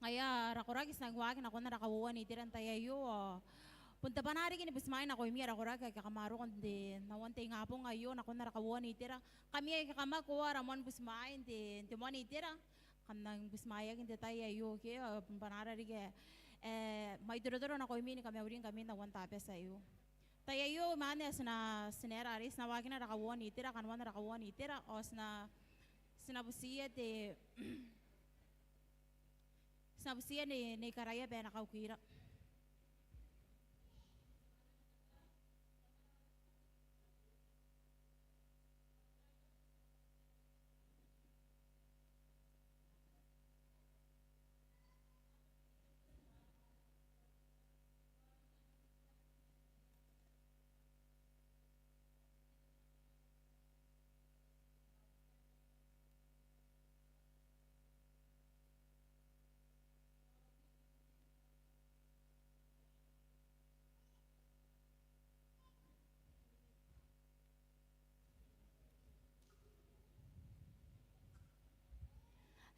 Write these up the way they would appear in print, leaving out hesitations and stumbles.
Ngaya rakuragis nagwagin ako na rakawan itiran tayo. Punta pa na rin kinibismain ako yung rakurag kay kakamaro kon din. Nawantay nga po ngayon ako na rakawan itira. Kami ay kakamakuha ramon bismain din. Timon itira. Kanang bismaya kinti tayo kaya panara rin kaya. May duro-duro na ko yung kami uring kami nawantape sa iyo. Tayo manes na sineraris na wagin na rakawan itira kanwan na rakawan itira os na sinabusiya te sinabusiya ni karaya ba nakaukira.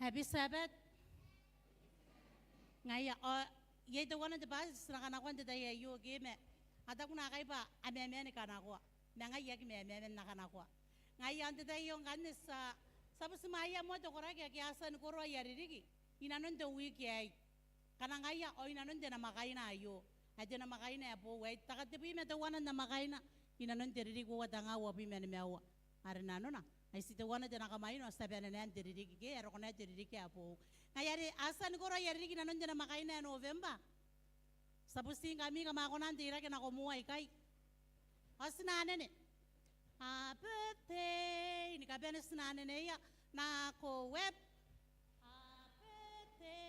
Happy Sabbath. Ngaya ye the one of the bus na kana kwanda dai ayo game. Ata kuna kai ba ameme ni kana kwa. Na ngaya ki meme na kana kwa. Ngaya ante dai yung kanis sa maya mo to kora kya asan koro yari rigi. Inanon the week yai. Kana ngaya o inanon de na makai na ayo. Ate na makai na po wait takatipi me the one na makai na. Inanon de rigi ko watanga wa bi me na mewa. Are nano na. Ay si the one na nakamain o sabi na nan de rigi ke ero na de rigi apo. Ngayari asan koro yari rigi nanon de na makai na November. Tapos ting kami kamako nang tira kinakumuha ikay. As nanen eh. Birthday. Ni kabe na sinanen eh. Na ko web. Birthday.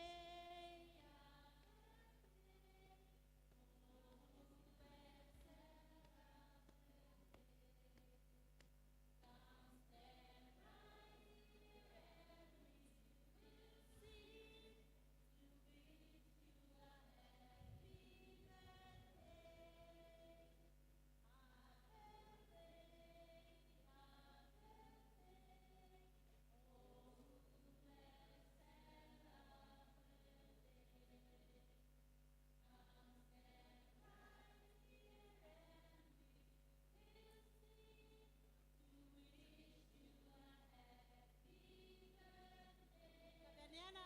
Banana.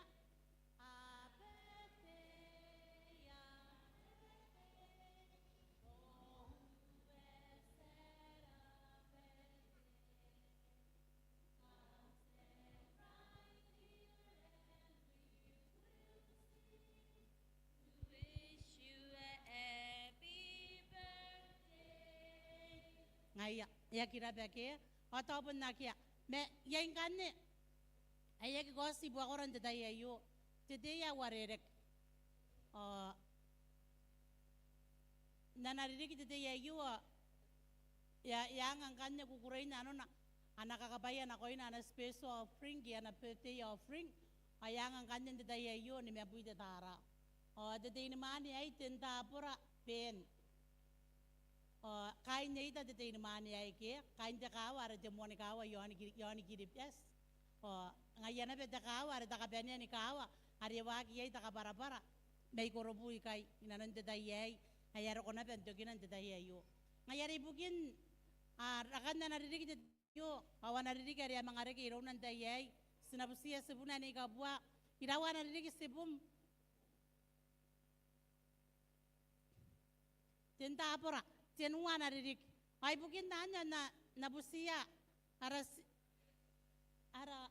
Ngaya, ya kira beke, atau pun nak ya, me yang kan ne, ayah ke gosi buat orang tetapi ayo, tetapi ya warerek, nana diri kita tetapi ayo, ya yang angkan ne kukurai nano na, anak kakabaya na koi na special offering, ya na birthday offering, ayang angkan ne tetapi ayo ni me abu tetara, tetapi ni mana ay tenta pura pen. Kain niya ita dito naman niya iki, kain niya kawa, ada jamuan ni kawa, yoni kirip yes. Ngayon na beda kawa, ada takabenya ni kawa, ada waki ya ita kabara-bara, may korobu ikay, inanon dito yay, ayaro ko na benda ginan dito yayo. Ngayon ibukin, rakan na narinig dito yo, awan narinig kaya mga reki iraw nan dayay, sinabusiya sibunan ni kabwa, irawan narinig sibum. Tinta apura. Tinuan na ririk. Ay bukin nanya na nabusiya ara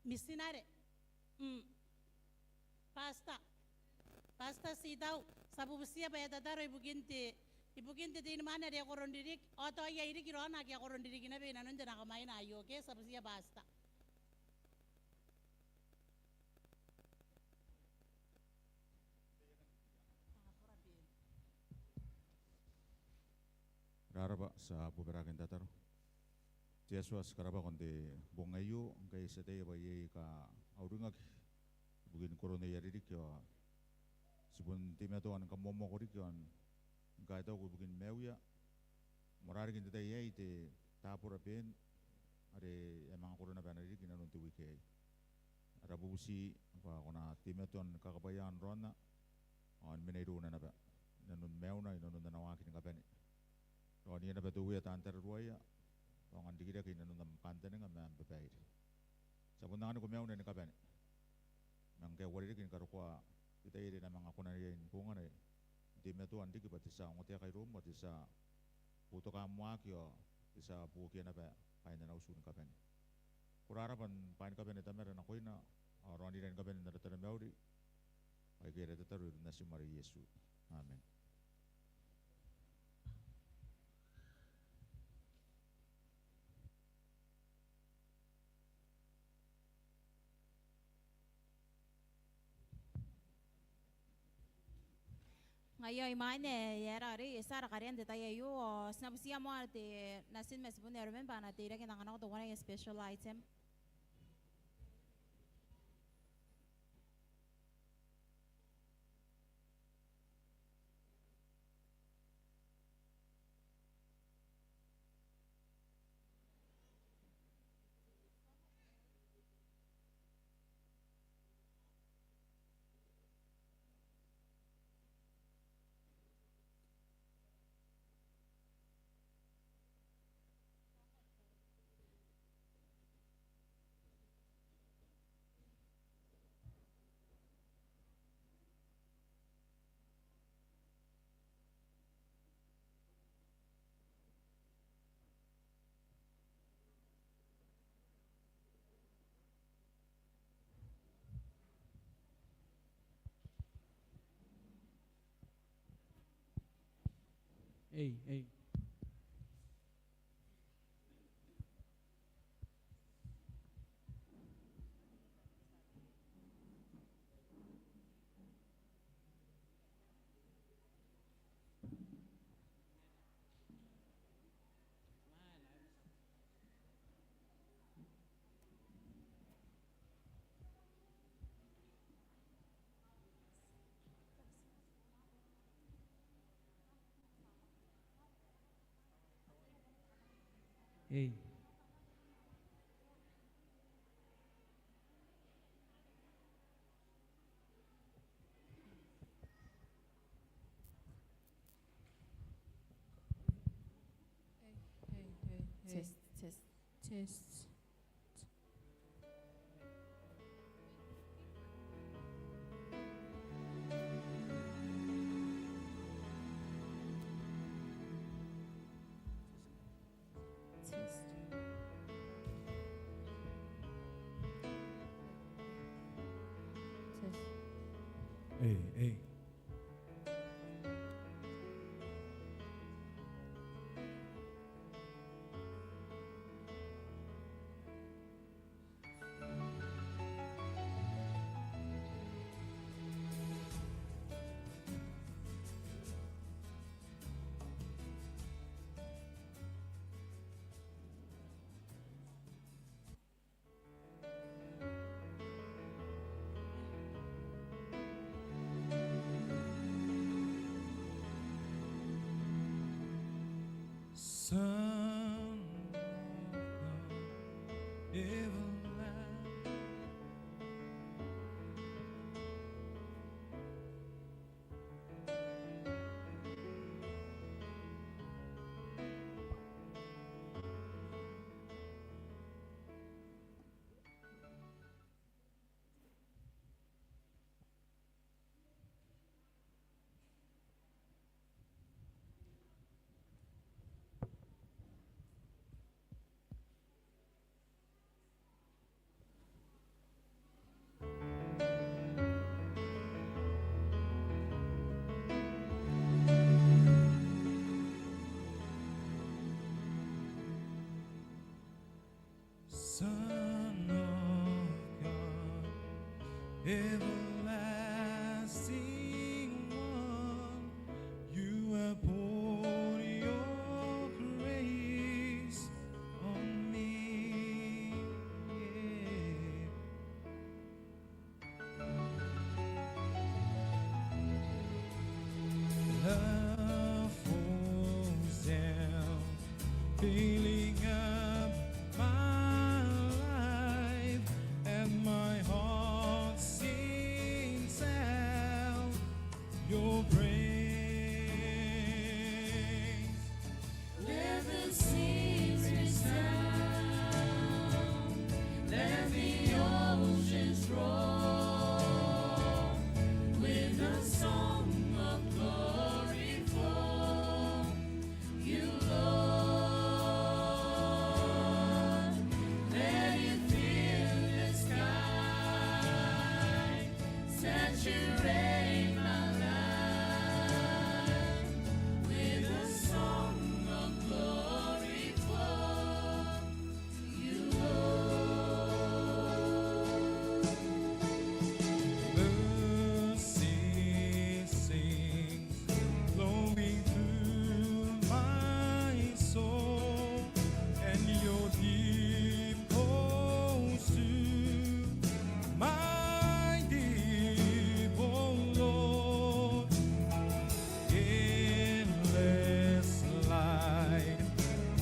misinare. Pasta sitaw sa bubusiya ba yatadaro ibukin ti mana dia koron dirik oto ya irik irona kya koron dirik na be nanon dana kamain ayo ke sa bubusiya basta. Raraba sa buberakin tataro. Tiaswas karaba konde bongayu kay sete ba ye ka aurungag bugin korone yari kyo sibun timya to an kamomo kori kyo an kay to bugin mewya morari kin tay ye te tapura pen are emang korona banari kin anun tuwi kay rabusi pa kona timeton kakabayan rona on mineiru na ba nanun meuna nanun na wakin kapeni roni na ba tuwi tantar ruaya on digira kin nanun nam kantene ngam am bebair sabunang ko meuna ni kapeni nang ke wari kin karukwa kita iri na mga kuna rin bunga na timeto andi ki batisa ngote kay rum batisa puto ka muakyo isa buki na ba kain na usun kapeni kurarapan pain kapeni tamera na koina roni rin kapeni na tatara meuri ay kaya tataru na si Maria Yesu. Amen. Ngayon, imane, yara rin, sara kariyan tayo yung snabusiya mo ate, nasin mes po neromen pa natin, rin ang anak ko to yung special item. Hey, hey. Hey. Test, test. Test. Test. Test. Hey, hey. Son of God, everlasting. Son of God, everlasting one, you have poured your grace on me. Love falls down, filling up my life, and my heart saturate my life with a song of glory for you, Lord. Mercy sings, flowing through my soul, and your deep calls to my deep, oh Lord. Endless light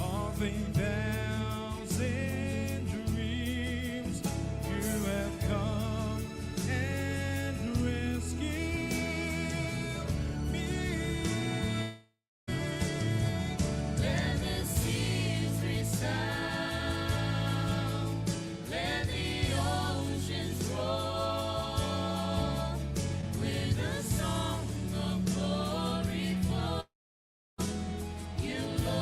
of a thousand dreams, you have come and rescued me. Let the seas resound, let the oceans roar with a song of glory for you, Lord.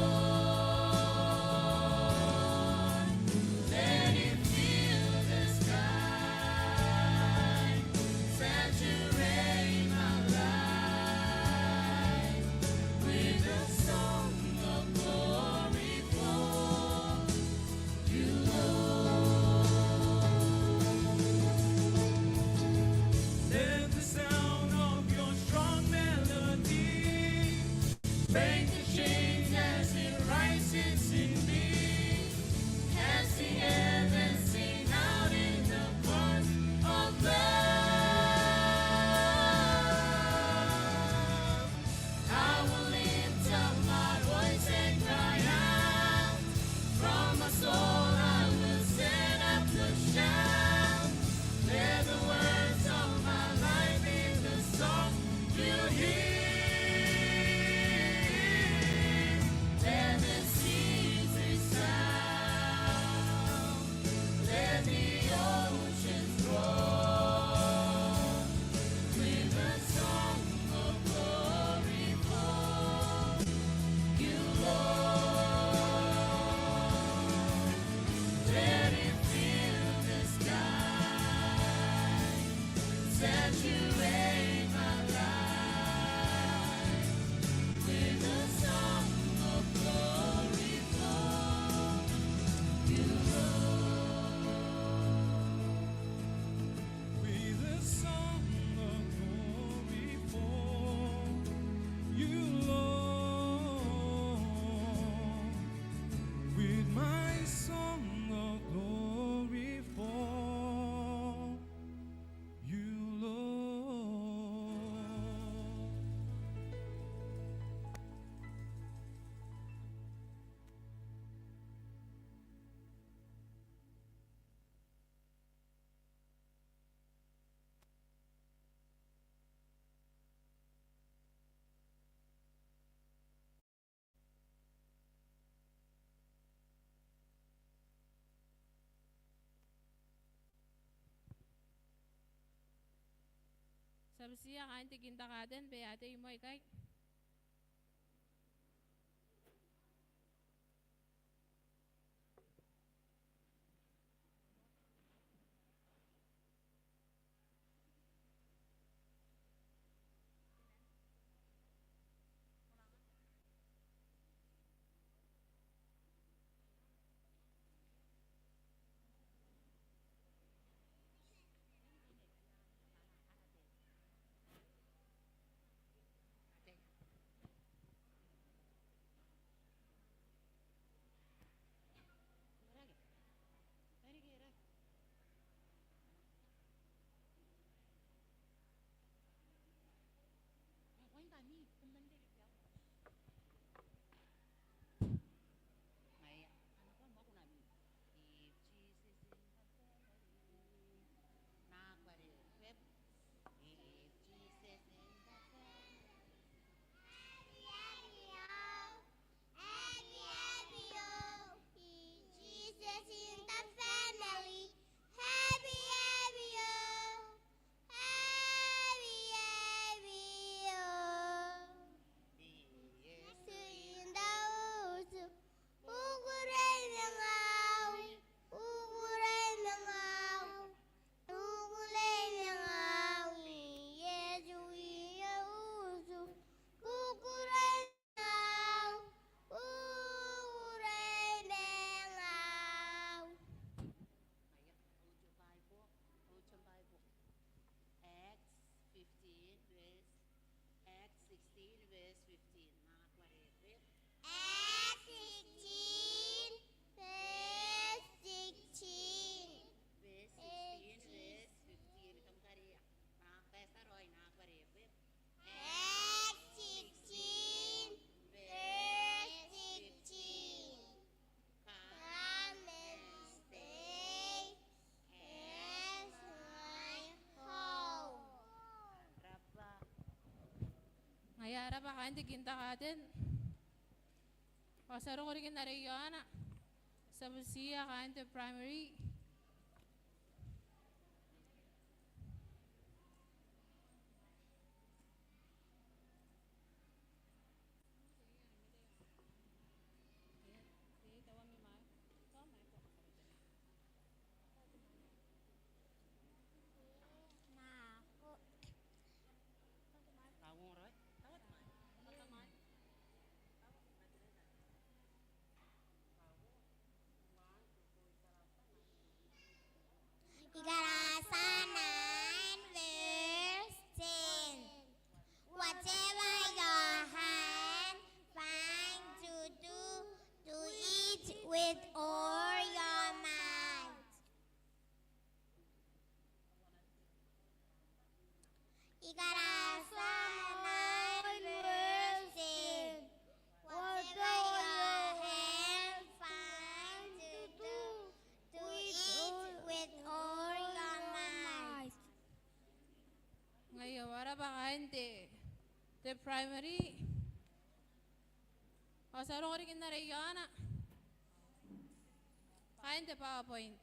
Let it fill the sky, saturate my life with a song of glory for you, Let the sound of your strong melody break the chains as it rises in me, as the heavens sing out in the chorus of love. I will lift up my voice and cry out. From my soul I will set up the shout. Let the words of my life be the song you hear. Let the seas resound, let the oceans roar with a song of glory for you, Lord. Let it fill the sky, saturate my life with a song of glory for you, Lord. with a song of glory for you, Lord. With my song of glory for you, Lord. Sabi siya, kain tiginta ka din, beyate mo ikay. ba kain tikinta kaden. Pasaro ko rin na rin yana. Sa busiya kain te primary. Igarasa 9 verse 10. Whatever your hand finds to do, do it with all your might. Igarasa 9 verse 10. Whatever your hand finds to do, do it with all your might. Ngayon, wala ba kain te primary. Pasaro ko rin na rin yana. Kain te PowerPoint.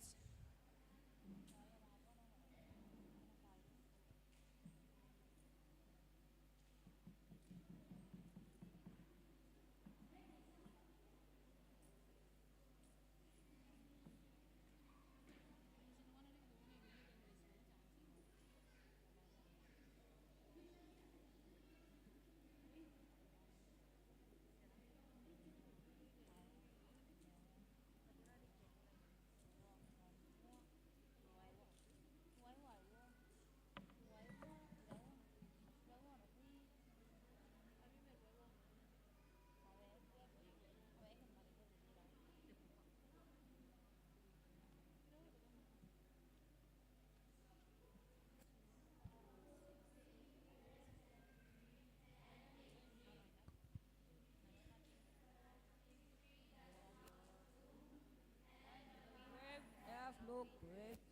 Have no break.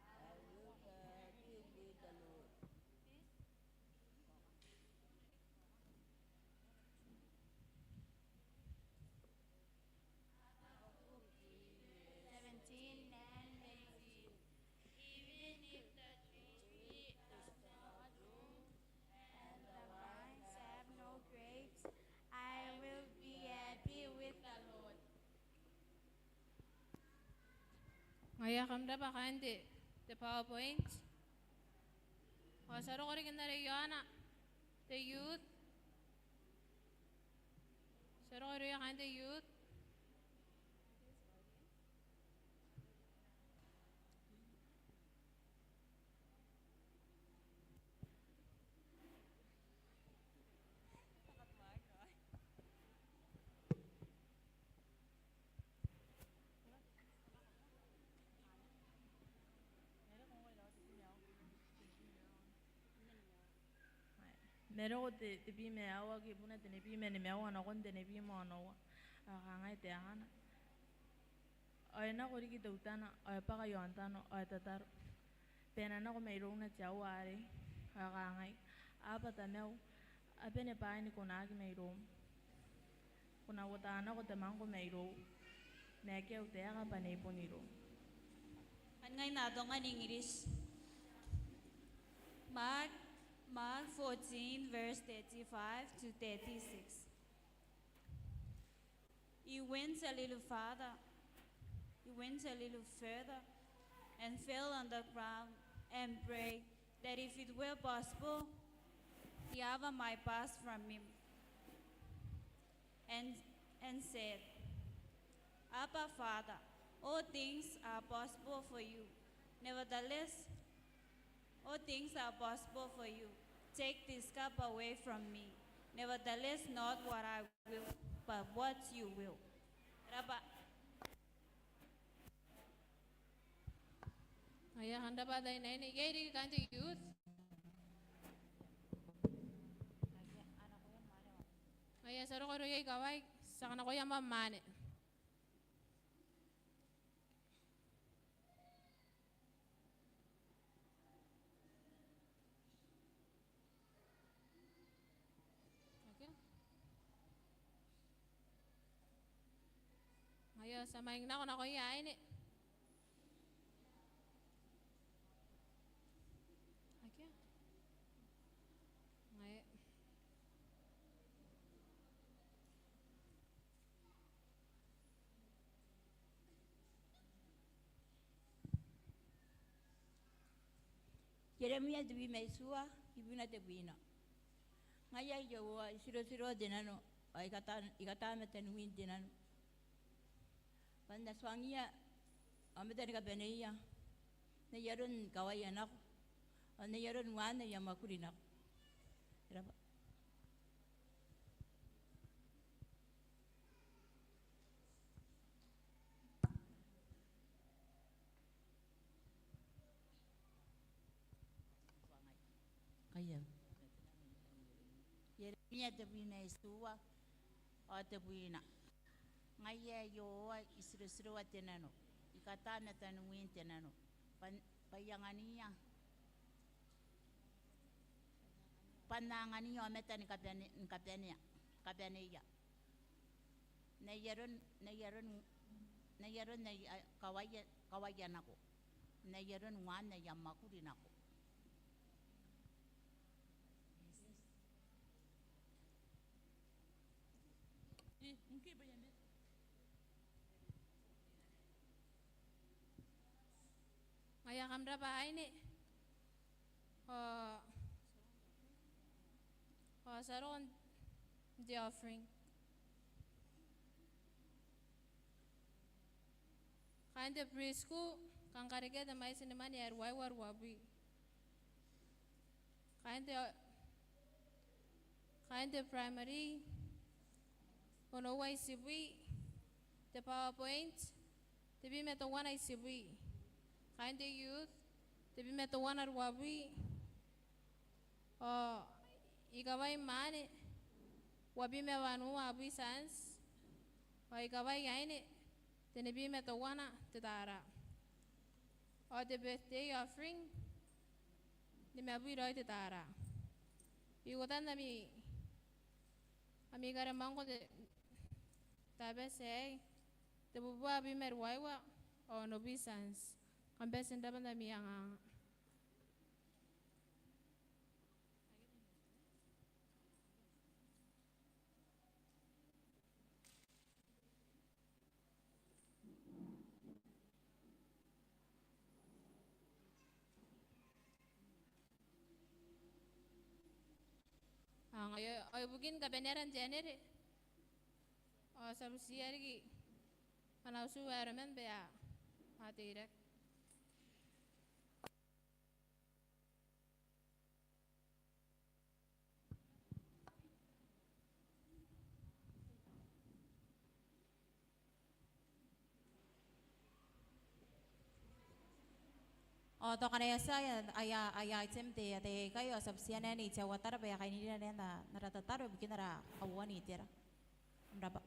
I will be with the Lord. 17 and 18. Even if the tree does not bloom and the vines have no grapes, I will be happy with the Lord. Ngayon, kamda ba kain te PowerPoint. Pasaro ko rin na rin yana. Te youth. Saro ko rin kain te youth. Mero te pime awa ki puna te ne pime ne meawa na kon te ne pime ana wa ngai te ana ai na kori ki te utana ai paka yo antano ai tatar pena na ko me rona te awa are ngai apa ta meu apene pa ni kona ki me rom kuna wata na ko te mango me ro me ke ute aga pa ne poni ro An ngay nadong English. Mark 14, verse 35 to 36. He went a little farther. He went a little further and fell on the ground and prayed that if it were possible, the hour might pass from him. And said, Abba, Father, all things are possible for you. Nevertheless, all things are possible for you. Take this cup away from me. Nevertheless, not what I will, but what you will. Rabba, Ngayon, handa ba tayo na ini? Gaya kain te youth. Ngayon, saro ko rin kaway. Saka na ko yung mamane. Okay. sa maing na ko na ko yain eh. Okay. Ngay. Jeremia de bima isua ibuna de bina. Ngaya yo siro denano ay ikata meten win denano. Panda swangia ameten ka beneya. Na yaron kawayanak. Na yaron wana yamakurinak. Raba. Kaya. Yeremia de bina isua o de bina. Ngaya yo isiro tenano. Ikata meten win tenano. Payangania. Panangani o meten kapenia. Na yaron na kawayanako. Na yaron wana yamakurinako. Ngaya kamra bahay ni. Saron the offering. Kind of preschool, kang karige da may sinaman yar war wabi. Kind of primary, ono way sibwi, the PowerPoint, the be met one I sibwi. Kind of youth, the be met one at wabi. Igaway mani, wabi me wanu wabi sans, o igaway yaini, then be met one to dara. Or the birthday offering, the mabu right to dara. You would then me, amiga mango de tabe say, the buba be met waiwa or no be sans, come best in double the miang. Ay bugin ka beneran jenere. Sabu siyari ana usu waramen be a direk. To kanaya sa aya item te kayo sabsiana ni cha watara ba kay ni na naratataro bikin nara kawan ni tira. Berapa?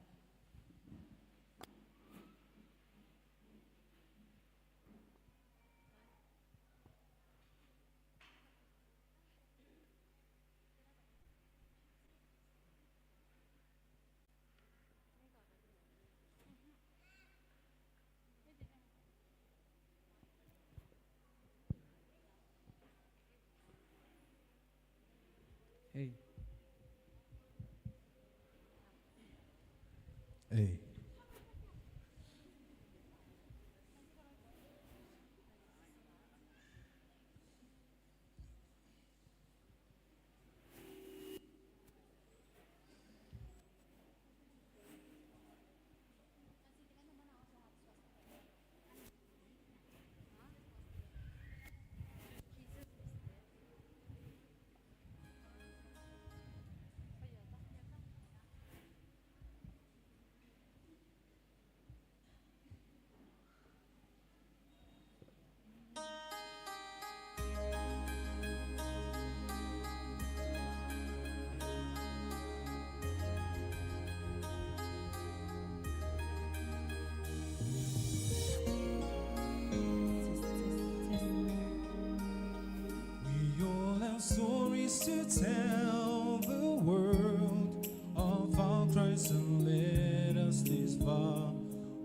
Hey. Hey.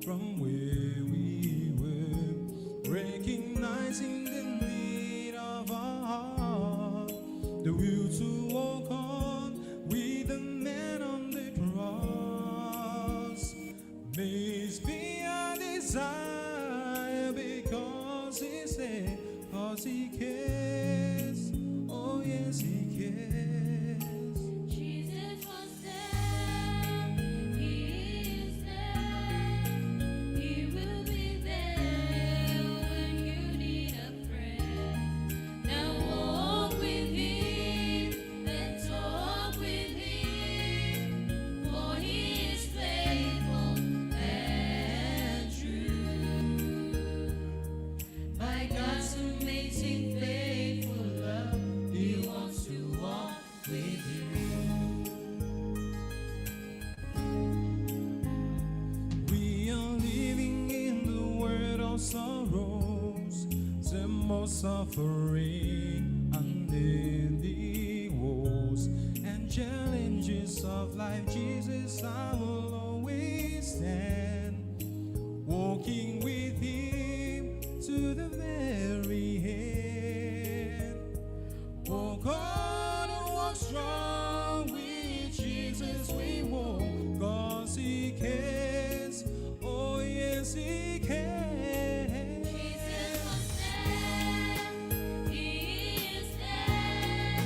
from where we were, recognizing the need of our heart, the will to walk on with the man on the cross. May it be our desire because he's there, cause he cares, oh yes he cares. Jesus was there, He is there, He will be there when you need a friend. Now walk with Him and talk with Him, for He is faithful and true. By God's amazing faithful love, He wants to walk with you. We are living in the world of sorrows, the most suffering under the woes and challenges of life. Jesus, I will always stand, walking with Him to the very end. Walk on and walk strong with Jesus we walk, cause He cares, oh yes He cares. Jesus was there, He is there,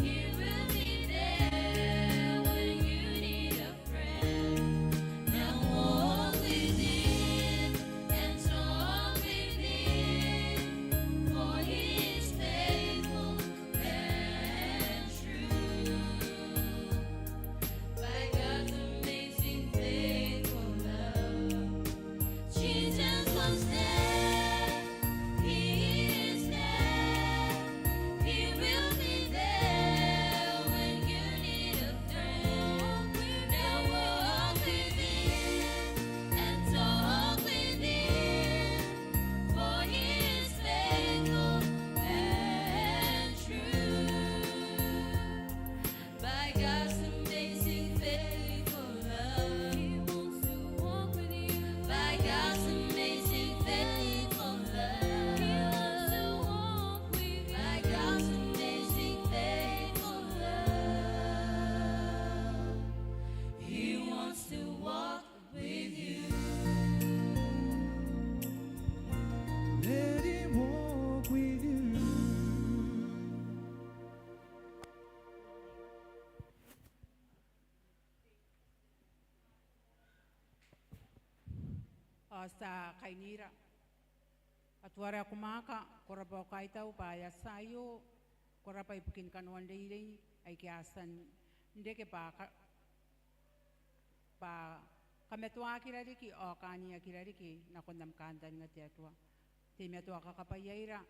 He will be there when you need a friend. Now walk with Him and talk with Him, for He is faithful and true. By God's amazing faithful love, Jesus was there, He is there, He will be there when you need a friend. Now walk with Him and talk with Him, for He is faithful and true. By God's amazing faithful love, He wants to walk with you. By God's amazing faithful love, He wants to walk with you. By God's amazing faithful love, He wants to walk with you. Let Him walk with you. Sa kainira at wara kumaka korapa kaitau pa yasayo korapa ipukin kanuan leilei ay kiasan ndeke pa kametua kirariki o kania kirariki na kondam kandan nga tetua ti metua kakapayira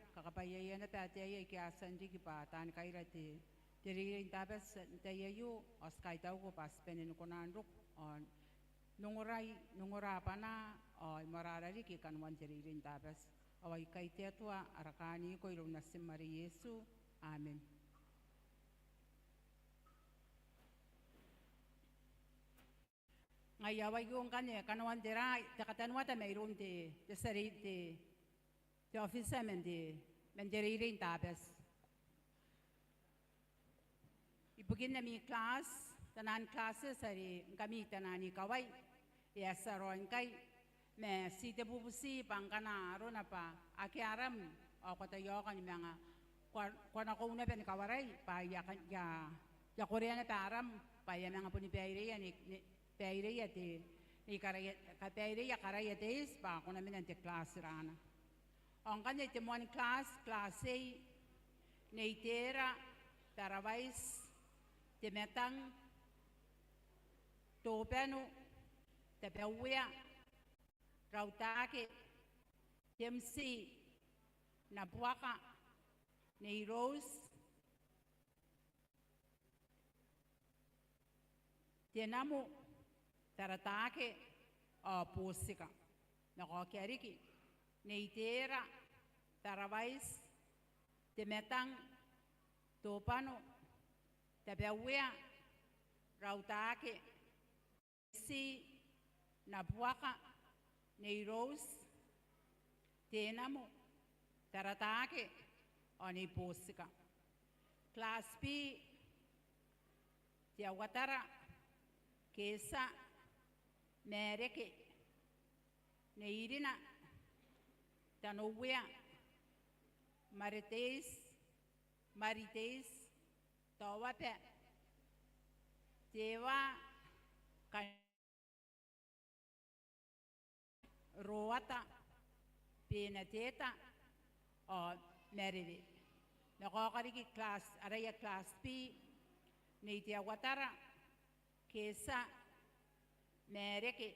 na tataya ay kiasan diki pa tan kaira ti tiririn tabas tayayo os kaitau ko pas penin ko nanduk on nungura pa na o mararali ki kanwan tiririn tabas away kay tetua arakani ko ilong nasim Maria Yesu. Amen. Ngayaway yung kanya kanwan tira takatanwa ta mayroon ti sarili ti office men tiririn tabas ibugin na mi class tanan classes sari kami tanani kaway yes aron kay me si te bubusi pangkana aron apa akiaram o katayo kan mga kwana ko una pen kawaray pa ya koreana taram pa ya mga puni peire ti ni karaya kapeire ya karaya tes pa kuna min ante class rana on kanya ti mon class A neitera tarawais ti metang topeno tepewia rautake temsi na buaka ni rose tienamo taratake o pusika na kokeriki neitera tarawais temetang topano tepewia rautake si na buaka nei Rose, Tenamo, Taratake, o nei Posika. Class B, Tiawatara, Kesa, Mereke, Neirina, Tanowea, Marites, Tawape, Tewa, Roata, Penateta, or Meride. Nakokariki class, Araya class B, Nitia Watara, Kesa, Mereke,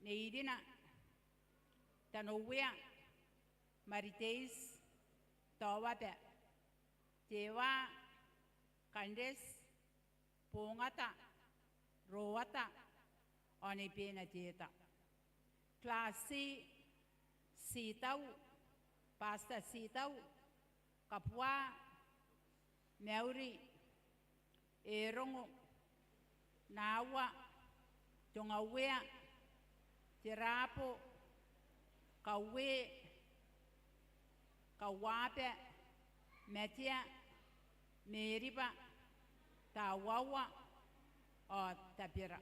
Neidina, Tanowea, Marites, Tawape, Tewa, Candes, Pongata, Roata, Onipena Teta. Class C, Sitau, Pasta Sitau, Kapua, Mauri, Erongo, Nawa, Tongawea, Tirapo, Kawe, Kawape, Metia, Meriba, Tawawa, or Tapira.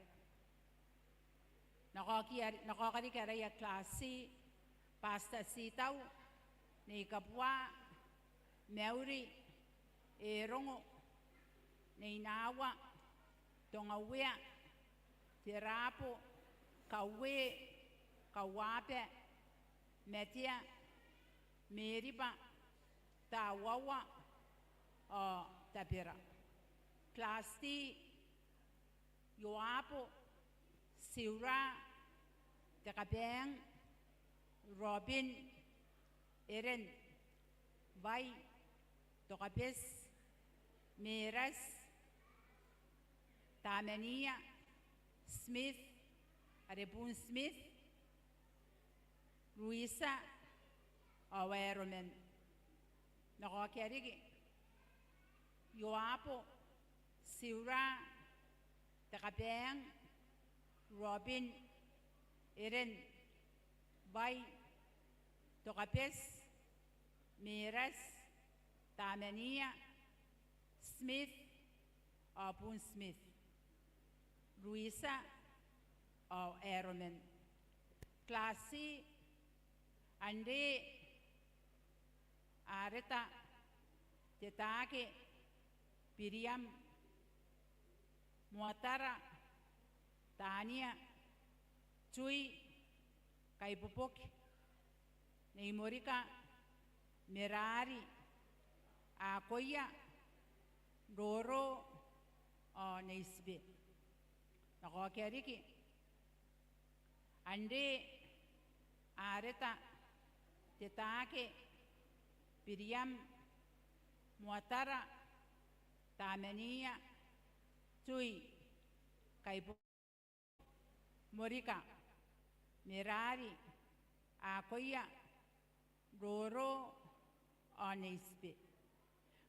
Nakokari karaya class C, Pasta Sitau, ni Kapua, Mauri, Erongo, ni Nawa, Tongawea, Tirapo, Kawe, Kawape, Metia, Meriba, Tawawa, or Tapira. Class D, Yoapo, Sura, Takabeng, Robin, Erin, Vai, Tokapes, Meras, Tamania, Smith, Arepun Smith, Ruisa, Awaromen. Nakokarigi, Yoapo, Sura, Takabeng, Robin, Erin, Vai, Tokapes, Meras, Tamania, Smith, Apun Smith, Ruisa, or Aeromen. Class C, Ande, Areta, Tetake, Piriam, Mwatara, Tania, Chui, Kaipupok, Neimorika, Merari, Akoya, Roro, or Neisbe. Nakokariki. Ande, Areta, Tetake, Piriam, Mwatara, Tamania, Chui, Kaipupok, Morika, Merari, Akoya, Roro, or Neisbe.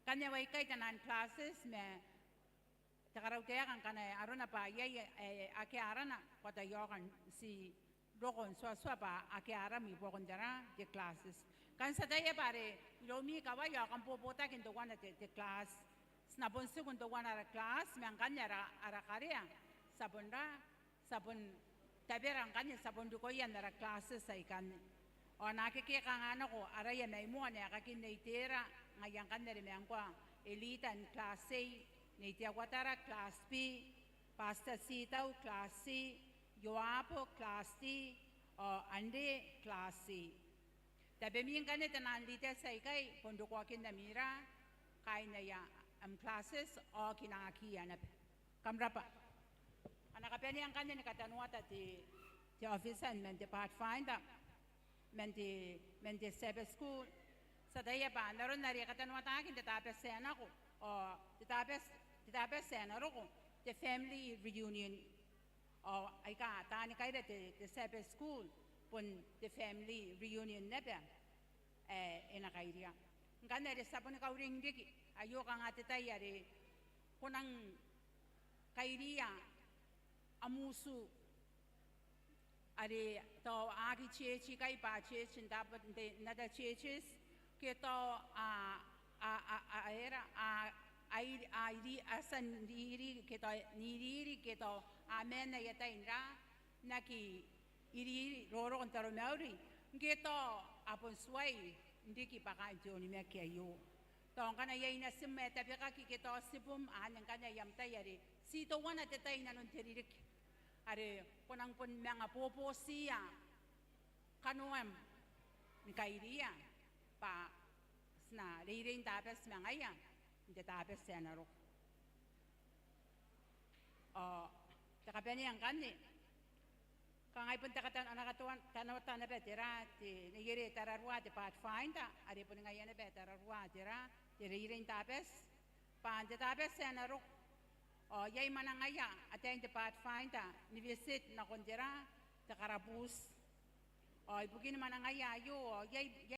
Kanya Waikai and classes, me Takarautea and Kana Aruna Pa, Ake Arana, what a Yogan see Rogon Swapa, Ake Arami, Bogondara, the classes. Kansataya Bare, Lomi Kawaya, and Popotak into one at the class, Snapon second to one at a class, Manganyara, Arakaria, Sabunda, Sabun. Taberang kanya sabon dukoyan na classes ay kan o nakikita nga ko araya na imo na kakin na itera ngayang kan na rin ko elite and class A Nitia Watara class B Pasta Sitaw class C Yoapo class D o Ande class C. Tabi miyang kanita na andita sa ikay pondo ko akin na mira kay na ya classes o kinakakiya na kamra pa. Nakapeni ang kanya ni katanuata ti office and mente pathfinder mente Sabbath school sa daya pa naron nari katanuata akin tatapes sena ko o tatapes sena ro ko the family reunion o ay ka tani kay the Sabbath school pun the family reunion nebe ina kairia ngana de sabon ka uring diki ayo ka ngati tayari kunang kairia amusu Ari to agi church kai pa church dapat de nada churches ke to era ai asan diri ke to niri ke to amen na yata indra naki iri roro kontaro mauri ke to apon suai ndiki paka joni me ke yo to kana yai na simme tapi ka ki ke to sipum anan kana yamta yari si to wana te tai na non teririk are ponang pon mga popo siya kanuam ni kairia pa sna reirin tapes mga ya de tapes senaro takapeni ang kanni kangay pun takatan anakatuan tanawatan na betera ti nigiri tararwa ti pathfinder are pun ngayon na betararwa tira ti reirin tapes pa de tapes senaro yay manangaya atay the pathfinder ni visit na kondira ta karabus bugin manangaya yo yay